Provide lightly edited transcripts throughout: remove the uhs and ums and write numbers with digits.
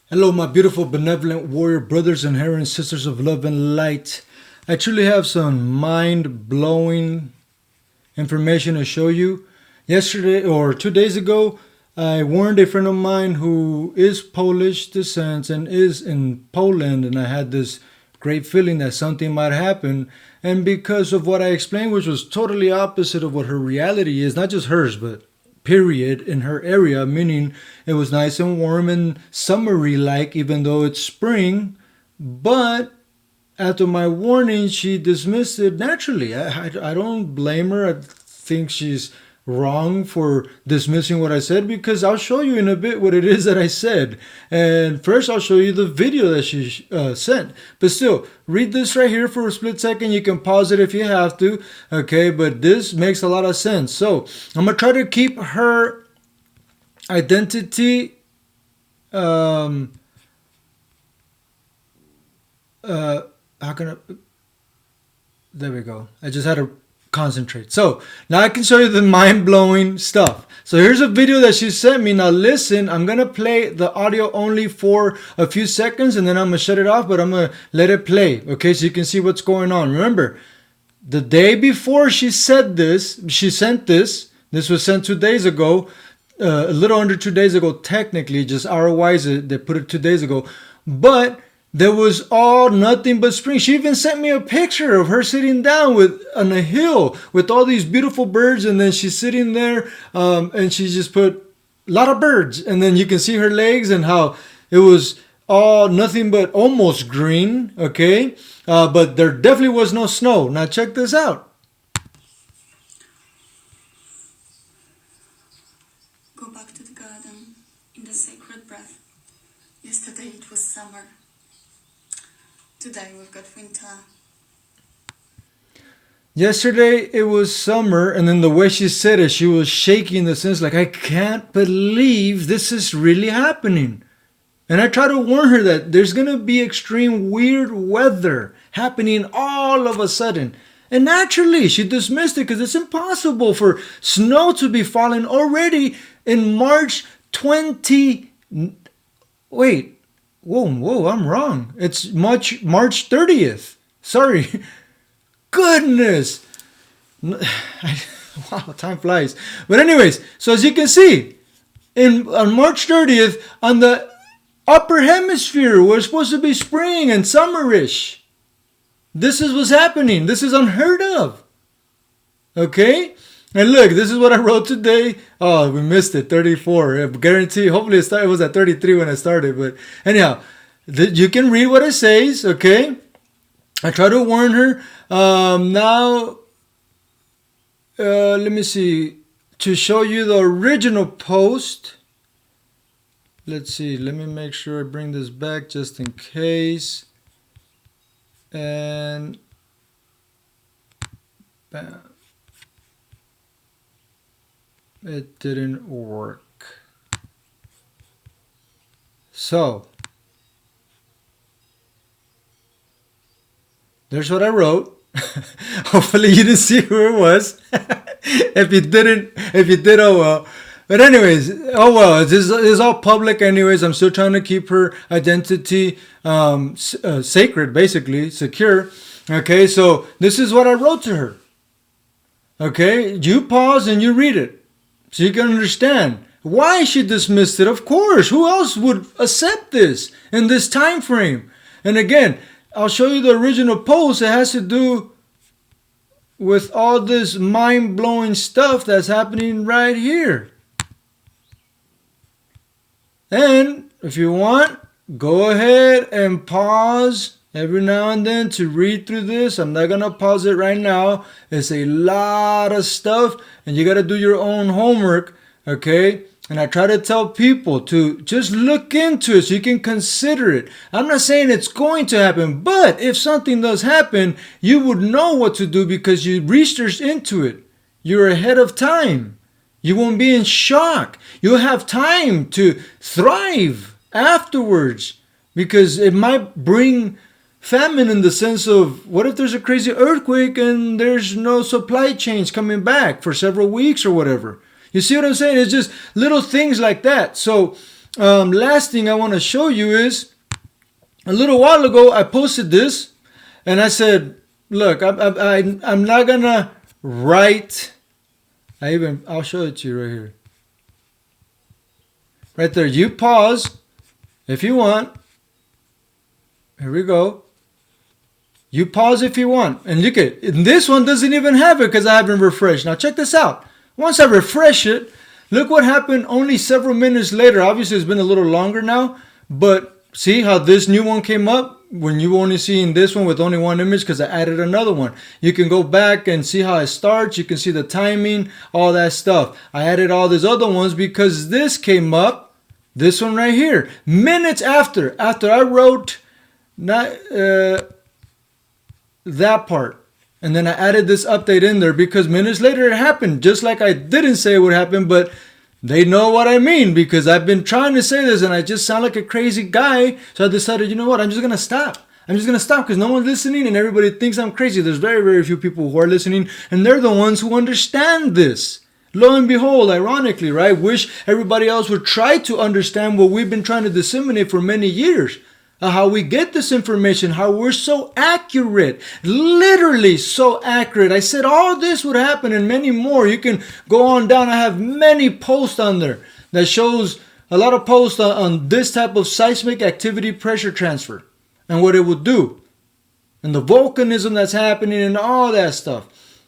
Hello, my beautiful, benevolent warrior brothers and herons, sisters of love and light. I truly have some mind blowing information to show you. Yesterday or 2 days ago, I warned a friend of mine who is Polish descent and is in Poland, and I had this great feeling that something might happen. And because of what I explained, which was totally opposite of what her reality is, not just hers, but period, in her area, meaning it was nice and warm and summery like, even though it's spring. But after my warning, she dismissed it naturally. I don't blame her. I think she's wrong for dismissing what I said, because I'll show you in a bit what it is that I said. And first, I'll show you the video that she sent. But still, read this right here for a split second. You can pause it if you have to. Okay, but this makes a lot of sense. So I'm going to try to keep her identity how can I, there we go. I just had to concentrate. So now I can show you the mind-blowing stuff. So here's a video that she sent me. Now listen, I'm going to play the audio only for a few seconds, and then I'm going to shut it off, but I'm going to let it play, okay, so you can see what's going on. Remember, the day before she sent this, this was sent 2 days ago, a little under 2 days ago, technically, just hour-wise, they put it 2 days ago, but there was all nothing but spring. She even sent me a picture of her sitting down on a hill with all these beautiful birds, and then she's sitting there, and she just put a lot of birds, and then you can see her legs and how it was all nothing but almost green, okay? But there definitely was no snow. Now check this out. Go back to the garden in the sacred breath. Yesterday it was summer. Today we've got winter. Yesterday it was summer, and then the way she said it, she was shaking in the sense like, I can't believe this is really happening. And I try to warn her that there's going to be extreme weird weather happening all of a sudden. And naturally, she dismissed it because it's impossible for snow to be falling already in March 20. Wait. Whoa, I'm wrong. It's March 30th. Sorry. Goodness. Wow, time flies. But anyways, so as you can see, on March 30th, on the upper hemisphere, we're supposed to be spring and summerish. This is what's happening. This is unheard of. Okay? And look, this is what I wrote today. Oh, we missed it, 34. I guarantee, hopefully it was at 33 when I started. But anyhow, you can read what it says, okay? I try to warn her. Now, let me see. To show you the original post. Let's see. Let me make sure I bring this back just in case. And bam. It didn't work. So, there's what I wrote. Hopefully you didn't see who it was. If you did, oh well. But anyways, oh well, this is all public anyways. I'm still trying to keep her identity sacred, basically, secure. Okay, so this is what I wrote to her. Okay, you pause and you read it. So you can understand why she dismissed it. Of course, who else would accept this in this time frame? And again, I'll show you the original post. It has to do with all this mind-blowing stuff that's happening right here. And if you want, go ahead and pause every now and then to read through this. I'm not going to pause it right now. It's a lot of stuff, and you got to do your own homework, okay? And I try to tell people to just look into it so you can consider it. I'm not saying it's going to happen, but if something does happen, you would know what to do because you researched into it. You're ahead of time. You won't be in shock. You'll have time to thrive afterwards, because it might bring famine in the sense of, what if there's a crazy earthquake and there's no supply chains coming back for several weeks or whatever? You see what I'm saying? It's just little things like that. So Last thing I want to show you is, a little while ago I posted this, and I said, look, I'm not gonna write. I'll show it to you right here. Right there. You pause if you want. Here we go. You pause if you want. And look at it. This one doesn't even have it because I haven't refreshed. Now check this out. Once I refresh it, look what happened only several minutes later. Obviously, it's been a little longer now. But see how this new one came up? When you only seeing this one with only one image because I added another one. You can go back and see how it starts. You can see the timing, all that stuff. I added all these other ones because this came up. This one right here. Minutes after I wrote that part. And then I added this update in there because minutes later it happened. Just like I didn't say it would happen, but they know what I mean because I've been trying to say this and I just sound like a crazy guy. So I decided, you know what? I'm just going to stop. I'm just going to stop because no one's listening and everybody thinks I'm crazy. There's very, very few people who are listening and they're the ones who understand this. Lo and behold, ironically, right? Wish everybody else would try to understand what we've been trying to disseminate for many years. How we get this information, how we're so accurate, literally so accurate. I said all this would happen and many more. You can go on down. I have many posts on there that shows a lot of posts on this type of seismic activity pressure transfer and what it would do and the volcanism that's happening and all that stuff.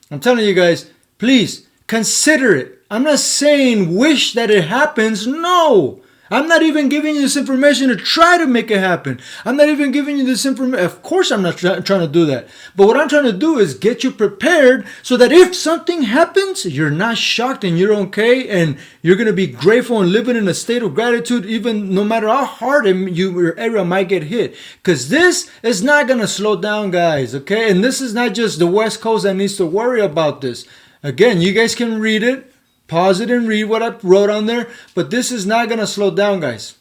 I'm telling you guys, please consider it. I'm not saying wish that it happens. No. I'm not even giving you this information to try to make it happen. I'm not even giving you this information. Of course, I'm not trying to do that. But what I'm trying to do is get you prepared so that if something happens, you're not shocked and you're okay. And you're going to be grateful and living in a state of gratitude, even no matter how hard your area might get hit. Because this is not going to slow down, guys. Okay. And this is not just the West Coast that needs to worry about this. Again, you guys can read it. Pause it and read what I wrote on there. But this is not going to slow down, guys.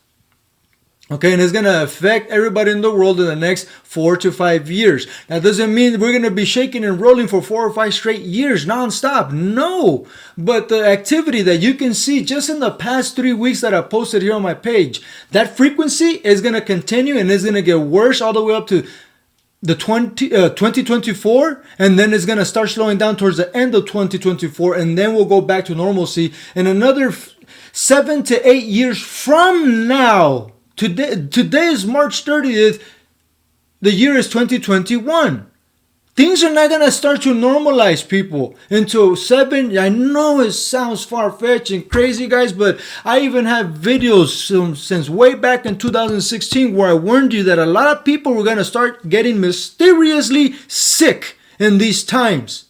Okay, and it's going to affect everybody in the world in the next 4 to 5 years. That doesn't mean we're going to be shaking and rolling for 4 or 5 straight years nonstop. No. But the activity that you can see just in the past 3 weeks that I posted here on my page, that frequency is going to continue and it's going to get worse all the way up to the 2024, and then it's going to start slowing down towards the end of 2024, and then we'll go back to normalcy in another 7 to 8 years from now. Today is March 30th. The year is 2021. Things are not going to start to normalize, people, until 7. I know it sounds far-fetched and crazy, guys, but I even have videos since way back in 2016 where I warned you that a lot of people were going to start getting mysteriously sick in these times.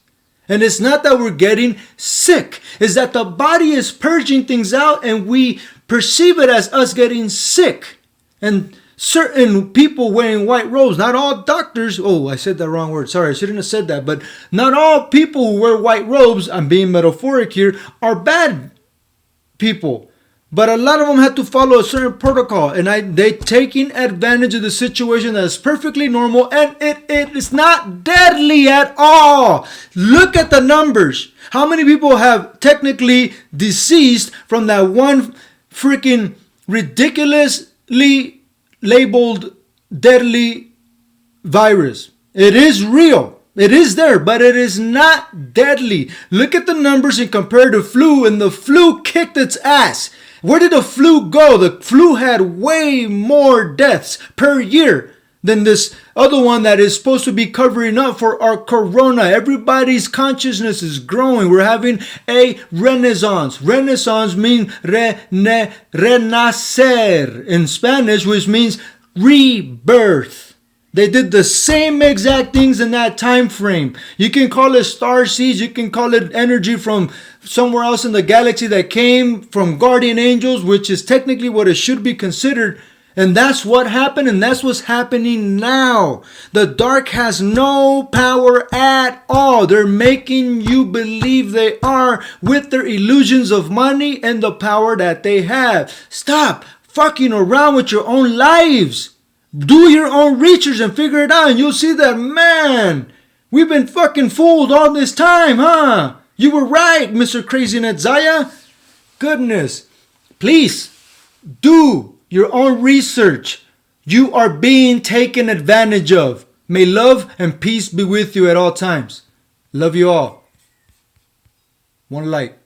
And it's not that we're getting sick. It's that the body is purging things out and we perceive it as us getting sick. And certain people wearing white robes, not all doctors, I said that wrong word, sorry, I shouldn't have said that, but not all people who wear white robes, I'm being metaphoric here, are bad people. But a lot of them had to follow a certain protocol, and they taking advantage of the situation that is perfectly normal, and it is not deadly at all. Look at the numbers. How many people have technically deceased from that one freaking ridiculously labeled deadly virus? It is real. It is there, but it is not deadly. Look at the numbers and compare the flu, and the flu kicked its ass. Where did the flu go? The flu had way more deaths per year than this other one that is supposed to be covering up for our corona. Everybody's consciousness is growing. We're having a renaissance. Renaissance means renacer in Spanish, which means rebirth. They did the same exact things in that time frame. You can call it star seeds. You can call it energy from somewhere else in the galaxy that came from guardian angels, which is technically what it should be considered. And that's what happened, and that's what's happening now. The dark has no power at all. They're making you believe they are with their illusions of money and the power that they have. Stop fucking around with your own lives. Do your own research and figure it out, and you'll see that, man, we've been fucking fooled all this time, huh? You were right, Mr. Crazy Net Zaya. Goodness. Please, Do your own research. You are being taken advantage of. May love and peace be with you at all times. Love you all. One light.